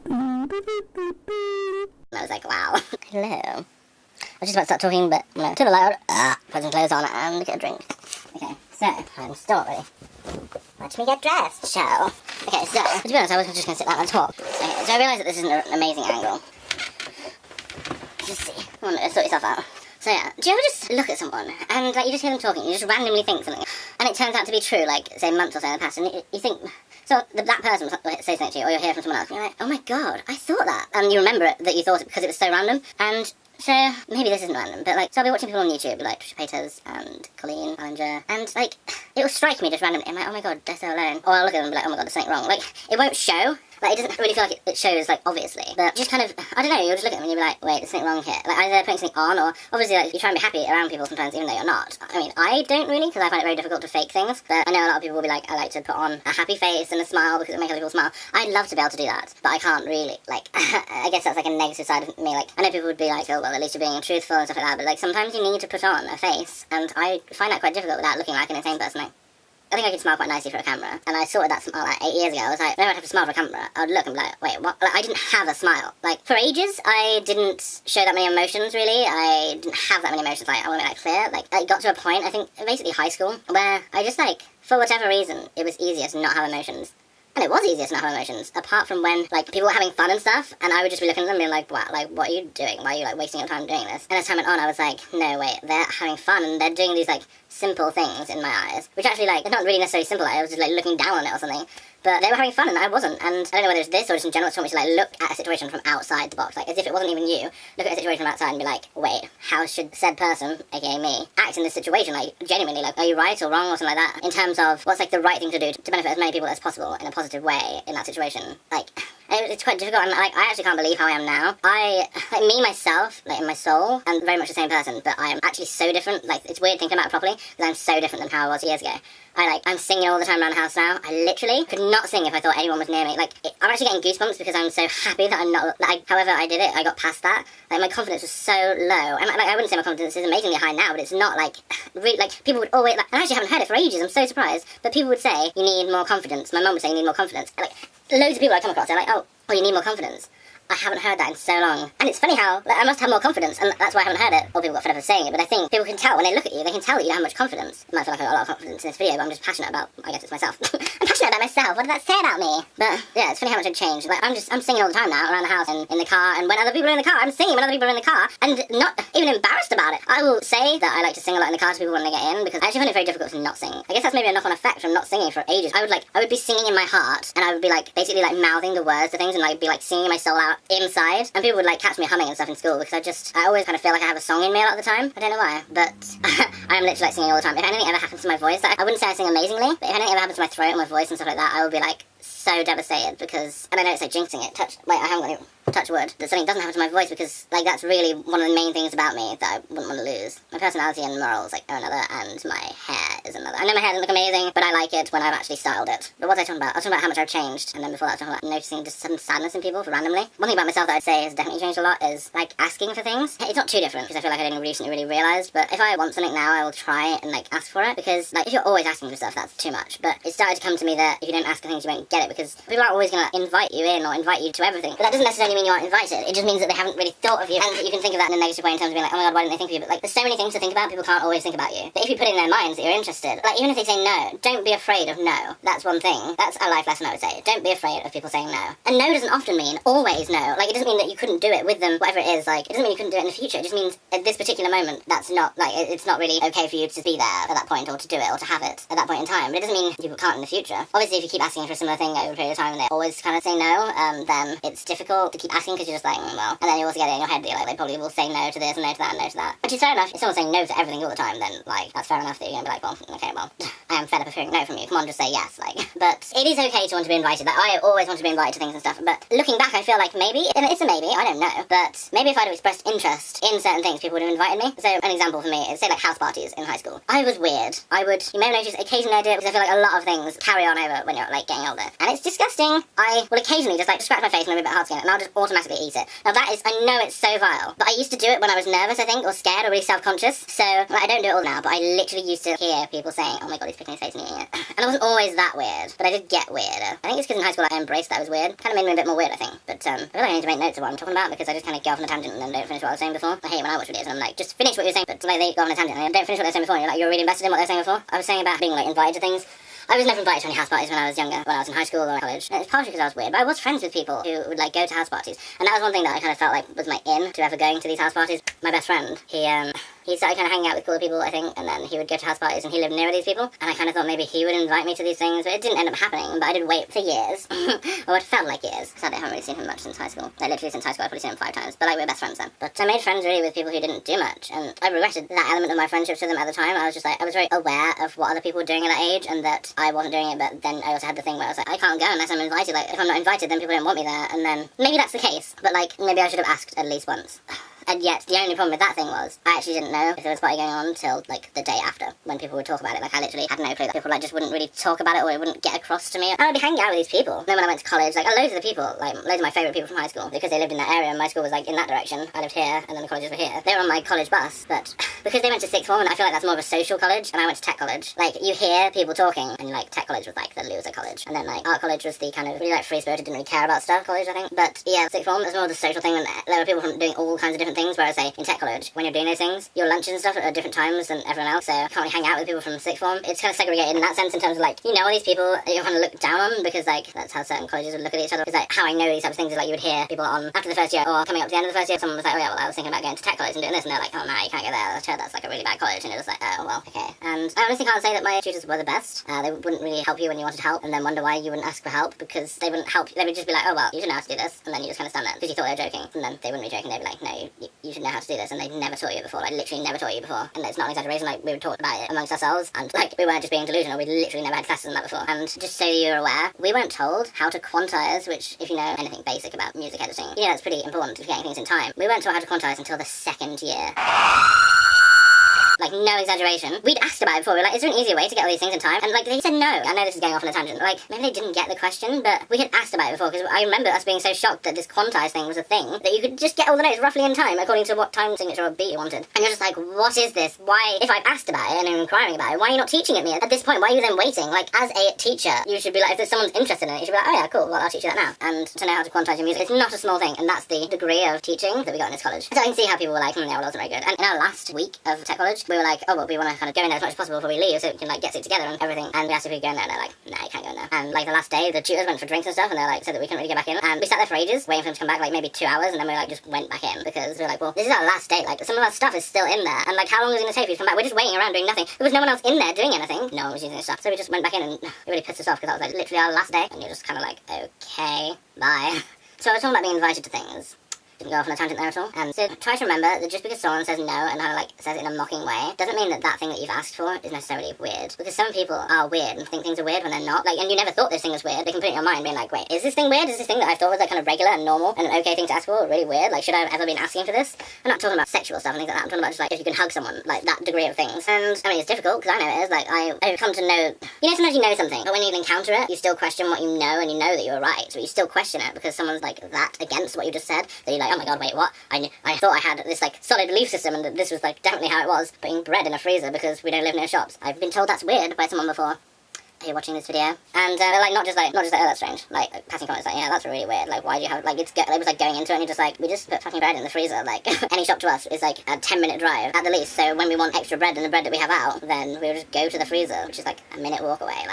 And I was like, wow. Hello. I was just about to start talking, but no, turn the light on, put some clothes on, and get a drink. Okay, so, I'm still not ready. Let me get dressed, shall. Okay, so, to be honest, I was just going to sit down and talk. Okay, so I realised that this isn't an amazing angle. Just see. Come on, sort yourself out. So yeah, do you ever just look at someone, and like you just hear them talking, you just randomly think something, and it turns out to be true, like, say, months or so in the past, and you think, so that person will say something to you, or you'll hear from someone else, and you're like, oh my god, I thought that, and you remember it, that you thought it because it was so random, and so, maybe this isn't random, but like, so I'll be watching people on YouTube, like Trisha Paytas and Colleen Ballinger, and like, it will strike me just randomly, I'm like, oh my god, they're so alone, or I'll look at them and be like, oh my god, there's something wrong, like, it won't show. Like, it doesn't really feel like it shows, like, obviously. But just kind of, I don't know, you'll just look at them and you'll be like, wait, there's something wrong here. Like, either they're putting something on, or obviously, like, you try and be happy around people sometimes, even though you're not. I mean, I don't really, because I find it very difficult to fake things. But I know a lot of people will be like, I like to put on a happy face and a smile because it makes other people smile. I'd love to be able to do that, but I can't really. Like, I guess that's like a negative side of me. Like, I know people would be like, oh, well, at least you're being truthful and stuff like that, but like, sometimes you need to put on a face, and I find that quite difficult without looking like an insane person. Like, I think I could smile quite nicely for a camera, and I sorted that smile like 8 years ago. I was like, whenever I'd have to smile for a camera, I would look and be like, wait, what? Like, I didn't have a smile. Like, for ages, I didn't show that many emotions, really. I didn't have that many emotions, like, I want to make that clear. Like, it got to a point, I think, basically high school, where I just, like, for whatever reason, it was easier to not have emotions. And it was easier to not have emotions, apart from when, like, people were having fun and stuff, and I would just be looking at them and being like, wow, like, what are you doing? Why are you, like, wasting your time doing this? And as time went on, I was like, no, wait, they're having fun, and they're doing these, like, simple things in my eyes, which actually, like, they're not really necessarily simple, like, I was just, like, looking down on it or something, but they were having fun, and I wasn't, and I don't know whether it's this, or just in general, it's taught me to, like, look at a situation from outside the box, like, as if it wasn't even you, look at a situation from outside and be like, wait, how should said person, aka me, act in this situation, like, genuinely, like, are you right or wrong, or something like that, in terms of what's, like, the right thing to do to benefit as many people as possible in a positive way in that situation, like, it's quite difficult, and like, I actually can't believe how I am now. Like, me, myself, like, in my soul, I'm very much the same person, but I am actually so different, like, it's weird thinking about it properly, because I'm so different than how I was years ago. I'm singing all the time around the house now. I literally could not sing if I thought anyone was near me. Like, I'm actually getting goosebumps because I'm so happy that I'm not, like, however I did it, I got past that. Like, my confidence was so low. And, like, I wouldn't say my confidence is amazingly high now, but it's not, like, really, like, people would always, like, and I actually haven't heard it for ages, I'm so surprised, but people would say, you need more confidence. My mum would say, you need more confidence. And, like, loads of people I come across, they're like, oh, you need more confidence. I haven't heard that in so long. And it's funny how, like, I must have more confidence, and that's why I haven't heard it. Or people got fed up of saying it, but I think people can tell when they look at you, they can tell that you don't have much confidence. It might feel like I got a lot of confidence in this video, but I'm just passionate about, I guess it's myself. I'm passionate about myself, what did that say about me? But, yeah, it's funny how much I've changed. Like, I'm singing all the time now, around the house, and in the car, and when other people are in the car, I'm singing when other people are in the car, and not even embarrassed about it. I will say that I like to sing a lot in the car to people when they get in, because I actually find it very difficult to not sing. I guess that's maybe a knock-on effect from not singing for ages. I would be singing in my heart, and I would be, like, basically, like, mouthing the words to things, and, like, be, like, singing my soul out inside. And people would, like, catch me humming and stuff in school, because I always kind of feel like I have a song in me a lot of the time. I don't know why, but I am literally, like, singing all the time. If anything ever happens to my voice, like, I wouldn't say I sing amazingly, but if anything ever happens to my throat and my voice and stuff like that, I would be, like, so devastated, because, and I know it's like jinxing it, I haven't got any, touch wood, that something doesn't happen to my voice, because, like, that's really one of the main things about me that I wouldn't want to lose. My personality and morals, like, are another, and my hair is another. I know my hair doesn't look amazing, but I like it when I've actually styled it. But what was I talking about? I was talking about how much I've changed, and then before that I was talking about noticing just some sadness in people for randomly. One thing about myself that I'd say has definitely changed a lot is, like, asking for things. It's not too different, because I feel like I only recently really realised, but if I want something now, I will try and, like, ask for it, because, like, if you're always asking for stuff, that's too much. But it started to come to me that if you don't ask for things, you won't get it, because people aren't always going to invite you in or invite you to everything. But that doesn't necessarily mean you aren't invited. It just means that they haven't really thought of you, and you can think of that in a negative way in terms of being like, oh my god, why didn't they think of you? But, like, there's so many things to think about, people can't always think about you. But if you put it in their minds that you're interested, like, even if they say no, don't be afraid of no. That's one thing. That's a life lesson I would say. Don't be afraid of people saying no. And no doesn't often mean always no. Like, it doesn't mean that you couldn't do it with them, whatever it is. Like, it doesn't mean you couldn't do it in the future. It just means at this particular moment, that's not, like, it's not really okay for you to be there at that point, or to do it, or to have it at that point in time. But it doesn't mean people can't in the future. Obviously, if you keep asking for a similar thing over a period of time and they always kind of say no, then it's difficult to keep asking, because you're just like, well, and then you also get it in your head that you're like, they probably will say no to this and no to that and no to that. Which is fair enough. If someone's saying no to everything all the time, then, like, that's fair enough that you're gonna be like, well, okay, well, I am fed up of hearing no from you. Come on, just say yes, like. But it is okay to want to be invited. Like, I always want to be invited to things and stuff, but looking back, I feel like maybe, and it's a maybe, I don't know, but maybe if I'd have expressed interest in certain things, people would have invited me. So, an example for me is, say, like, house parties in high school. I was weird. You may have noticed, occasionally I do it, because I feel like a lot of things carry on over when you're, like, getting older. And it's disgusting. I will occasionally just, like, scratch my face and I'm a bit hard skin, and I'll just automatically eat it. Now that is, I know it's so vile, but I used to do it when I was nervous, I think, or scared, or really self-conscious. So, like, I don't do it all now, but I literally used to hear like people saying, oh my god, he's picking his face and eating it. And I wasn't always that weird, but I did get weirder. I think it's because in high school I embraced that I was weird. Kind of made me a bit more weird, I think. But I feel like I need to make notes of what I'm talking about, because I just kind of go off on a tangent and then don't finish what I was saying before. I hate it when I watch videos and I'm like, just finish what you were saying, but like they go off on a tangent and don't finish what they were saying before, and you're really invested in what they were saying before. I was saying about being like invited to things. I was never invited to any house parties when I was younger, when I was in high school or college. And it's partially because I was weird, but I was friends with people who would like go to house parties. And that was one thing that I kind of felt like was my in to ever going to these house parties. My best friend, he started kind of hanging out with cooler people, I think, and then he would go to house parties and he lived near these people. And I kind of thought maybe he would invite me to these things, but it didn't end up happening. But I did wait for years, or it felt like years. Sadly, I haven't really seen him much since high school. Like literally since high school, I've probably seen him 5 times. But like we were best friends then. But I made friends really with people who didn't do much, and I regretted that element of my friendships with them at the time. I was just like, I was very aware of what other people were doing at that age, and that I wasn't doing it. But then I also had the thing where I was like, I can't go unless I'm invited. Like if I'm not invited, then people don't want me there. And then maybe that's the case, but like maybe I should have asked at least once. And yet, the only problem with that thing was, I actually didn't know if there was a party going on until, like, the day after, when people would talk about it. Like, I literally had no clue that people, like, just wouldn't really talk about it, or it wouldn't get across to me. I would be hanging out with these people. Then when I went to college, like, loads of the people, like, loads of my favourite people from high school, because they lived in that area, and my school was, like, in that direction. I lived here, and then the colleges were here. They were on my college bus, but because they went to sixth form, and I feel like that's more of a social college, and I went to tech college, like, you hear people talking, and, like, tech college was, like, the loser college. And then, like, art college was the kind of really, like, free-spirited, didn't really care about stuff college, I think. But, yeah, sixth form was more of the social thing, and there were people from doing all kinds of different things, whereas, say, in tech college, when you're doing those things, your lunches and stuff are at different times than everyone else, so you can't really hang out with people from sixth form. It's kind of segregated in that sense, in terms of like, you know all these people that you kind of look down on, because like that's how certain colleges would look at each other. It's like how I know these types of things is like you would hear people on after the first year or coming up to the end of the first year, someone was like, oh yeah, well I was thinking about going to tech college and doing this, and they're like, oh no, you can't go there, that's like a really bad college, and you're just like, oh well, okay. And I honestly can't say that my tutors were the best. They wouldn't really help you when you wanted help, and then wonder why you wouldn't ask for help, because they wouldn't help. They would just be like, oh well, you should know how to do this, and then you just kind of stand there because you thought they were joking, and then they wouldn't be joking. They'd be like, no, you should know how to do this, and they'd never taught you before, like literally never taught you before. And it's not an exaggeration, like we would talk about it amongst ourselves, and like we weren't just being delusional, we literally never had classes on that before. And just so you're aware, we weren't told how to quantize, which if you know anything basic about music editing, you know that's pretty important if you're getting things in time. We weren't taught how to quantize until the second year. Like, no exaggeration. We'd asked about it before. We were like, is there an easier way to get all these things in time? And, like, they said no. I know this is going off on a tangent. Like, maybe they didn't get the question, but we had asked about it before, because I remember us being so shocked that this quantize thing was a thing, that you could just get all the notes roughly in time, according to what time signature or beat you wanted. And you're just like, what is this? Why, if I've asked about it and I'm inquiring about it, why are you not teaching it me? At this point, why are you then waiting? Like, as a teacher, you should be like, if there's someone's interested in it, you should be like, oh yeah, cool, well, I'll teach you that now. And to know how to quantize your music, it's not a small thing, and that's the degree of teaching that we got in this college. So I can see how people were like, yeah, well, that wasn't very good. And in our last week of tech college, we were like, oh, well, we want to kind of go in there as much as possible before we leave, so we can like get it together and everything. And we asked if we could go in there, and they're like, nah, you can't go in there. And like the last day, the tutors went for drinks and stuff, and they're like, said that we couldn't really get back in. And we sat there for ages, waiting for them to come back, like maybe 2 hours, and then we like just went back in, because we were like, well, this is our last day, like some of our stuff is still in there, and like how long is it going to take for you to come back? We're just waiting around doing nothing. There was no one else in there doing anything. No one was using this stuff. So we just went back in, and it really pissed us off, because that was like literally our last day, and you're just kind of like, okay, bye. So I was talking about being invited to things. Didn't go off on a tangent there at all. So try to remember that just because someone says no and kind of like says it in a mocking way, doesn't mean that that thing that you've asked for is necessarily weird. Because some people are weird and think things are weird when they're not. Like, and you never thought this thing was weird. They can put it in your mind being like, wait, is this thing weird? Is this thing that I thought was like kind of regular and normal and an okay thing to ask for really weird? Like, should I have ever been asking for this? I'm not talking about sexual stuff and things like that. I'm talking about just like if you can hug someone, like that degree of things. And I mean, it's difficult because I know it is. Like, I've come to know, you know, sometimes you know something, but when you encounter it, you still question what you know, and you know that you're right, but you still question it because someone's like that against what you just said, that you're like, oh my god, wait, what? I thought I had this like solid belief system and that this was like definitely how it was, putting bread in a freezer because we don't live near shops. I've been told that's weird by someone before. Are you watching this video? And they're like, not just like, oh, that's strange. Like, passing comments like, yeah, that's really weird. Like, why do you have, like, it was like going into it and you're just like, we just put fucking bread in the freezer. Like, any shop to us is like a 10-minute drive at the least. So when we want extra bread than the bread that we have out, then we'll just go to the freezer, which is like a minute walk away.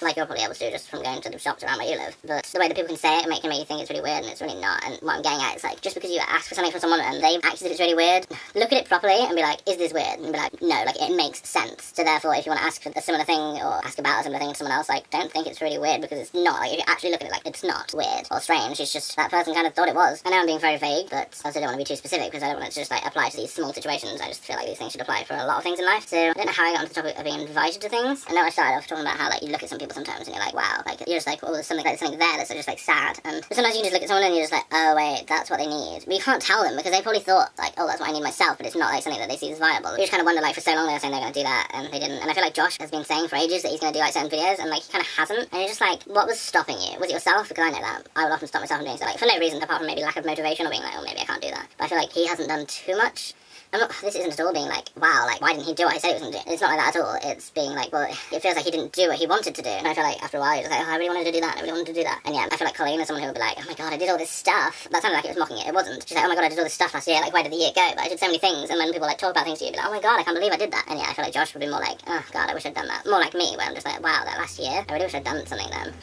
Like you're probably able to do just from going to the shops around where you live. But the way that people can say it can make you think it's really weird, and it's really not. And what I'm getting at is like, just because you ask for something from someone and they act as if it's really weird, look at it properly and be like, is this weird? And be like, no, like it makes sense. So therefore, if you want to ask for a similar thing or ask about a similar thing to someone else, like don't think it's really weird, because it's not. Like if you actually look at it, like it's not weird or strange. It's just that person kind of thought it was. I know I'm being very vague, but I also don't want to be too specific because I don't want it to just like apply to these small situations. I just feel like these things should apply for a lot of things in life. So I don't know how I got onto the topic of being invited to things. I know I started off talking about how like you look at some people sometimes and you're like, wow. Like you're just like, oh, there's something there that's just like sad, and sometimes you can just look at someone and you're just like, oh wait, that's what they need. But you can't tell them because they probably thought like, oh, that's what I need myself, but it's not like something that they see as viable. You just kind of wonder, like for so long they were saying they're going to do that and they didn't. And I feel like Josh has been saying for ages that he's going to do like certain videos, and like he kind of hasn't. And you're just like, what was stopping you? Was it yourself? Because I know that I would often stop myself from doing so, like for no reason apart from maybe lack of motivation or being like, oh, maybe I can't do that. But I feel like he hasn't done too much. this isn't at all being like, wow, like, why didn't he do what he said he was going to do? It's not like that at all. It's being like, well, it feels like he didn't do what he wanted to do. And I feel like after a while, you're just like, oh, I really wanted to do that, I really wanted to do that. And yeah, I feel like Colleen is someone who would be like, oh my god, I did all this stuff. That sounded like it was mocking it. It wasn't. She's like, oh my god, I did all this stuff last year. Like, where did the year go? But I did so many things. And when people like talk about things to you, you'd be like, oh my god, I can't believe I did that. And yeah, I feel like Josh would be more like, oh god, I wish I'd done that. More like me, where I'm just like, wow, that last year, I really wish I'd done something then.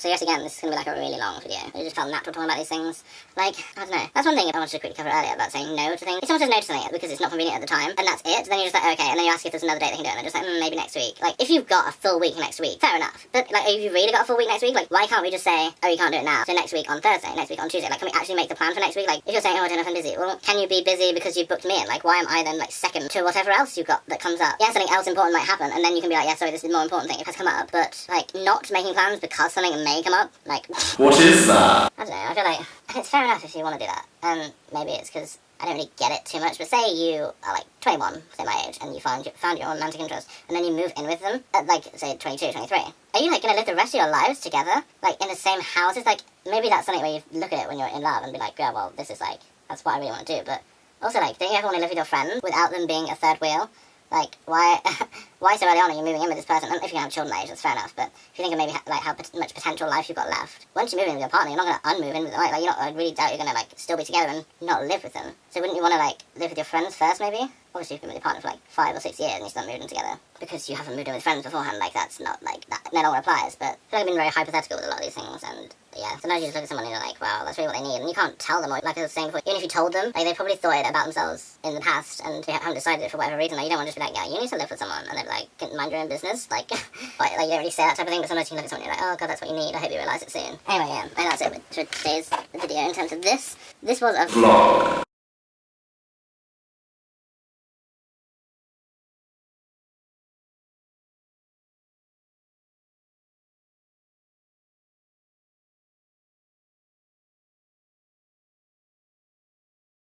So yes, again, this is going to be like a really long video. It just felt natural talking about these things. Like, I don't know. That's one thing I wanted to quickly cover earlier about saying no to things. If someone says no to something because it's not convenient at the time, and that's it, then you're just like, okay, and then you ask if there's another date they can do it, and they're just like, maybe next week. Like, if you've got a full week next week, fair enough. But, like, if you really got a full week next week, like, why can't we just say, oh, you can't do it now, so next week on Thursday, next week on Tuesday? Like, can we actually make the plan for next week? Like, if you're saying, oh, I don't know if I'm busy, well, can you be busy because you've booked me in? Like, why am I then, like, second to whatever else you've got that comes up? Yeah, something else important might happen, and then you can be like, yeah, sorry, this is the more important thing, it has come up. But, like, not making plans because something may come up, like... What is that? I don't know, I feel like it's fair enough if you want to do that. And maybe it's because I don't really get it too much, but say you are like 21, say my age, and you found your romantic interest, and then you move in with them at like, say, 22, 23. Are you like going to live the rest of your lives together? Like in the same house? It's like, maybe that's something where you look at it when you're in love and be like, yeah, well, this is like, that's what I really want to do. But also like, don't you ever want to live with your friends without them being a third wheel? Like, why so early on are you moving in with this person? And if you can have children that age, that's fair enough, but if you think of maybe, like, how much potential life you've got left, once you move in with your partner, you're not going to unmove in with them, like, you're not, I really doubt you're going to, like, still be together and not live with them. So wouldn't you want to, like, live with your friends first, maybe? Obviously, you've been with your partner for, like, 5 or 6 years and you start moving together. Because you haven't moved in with friends beforehand, like, that's not, like, that no longer applies, but I feel like I've been very hypothetical with a lot of these things, and yeah, sometimes you just look at someone and you're like, wow, that's really what they need, and you can't tell them, or like I was saying before, even if you told them, like, they probably thought it about themselves in the past, and they haven't decided it for whatever reason. Like, you don't want to just be like, yeah, you need to live with someone, and they're like, mind your own business, like, like you don't really say that type of thing, but sometimes you can look at someone and you're like, oh god, that's what you need, I hope you realise it soon. Anyway, yeah, and that's it for today's video in terms of this. This was a vlog.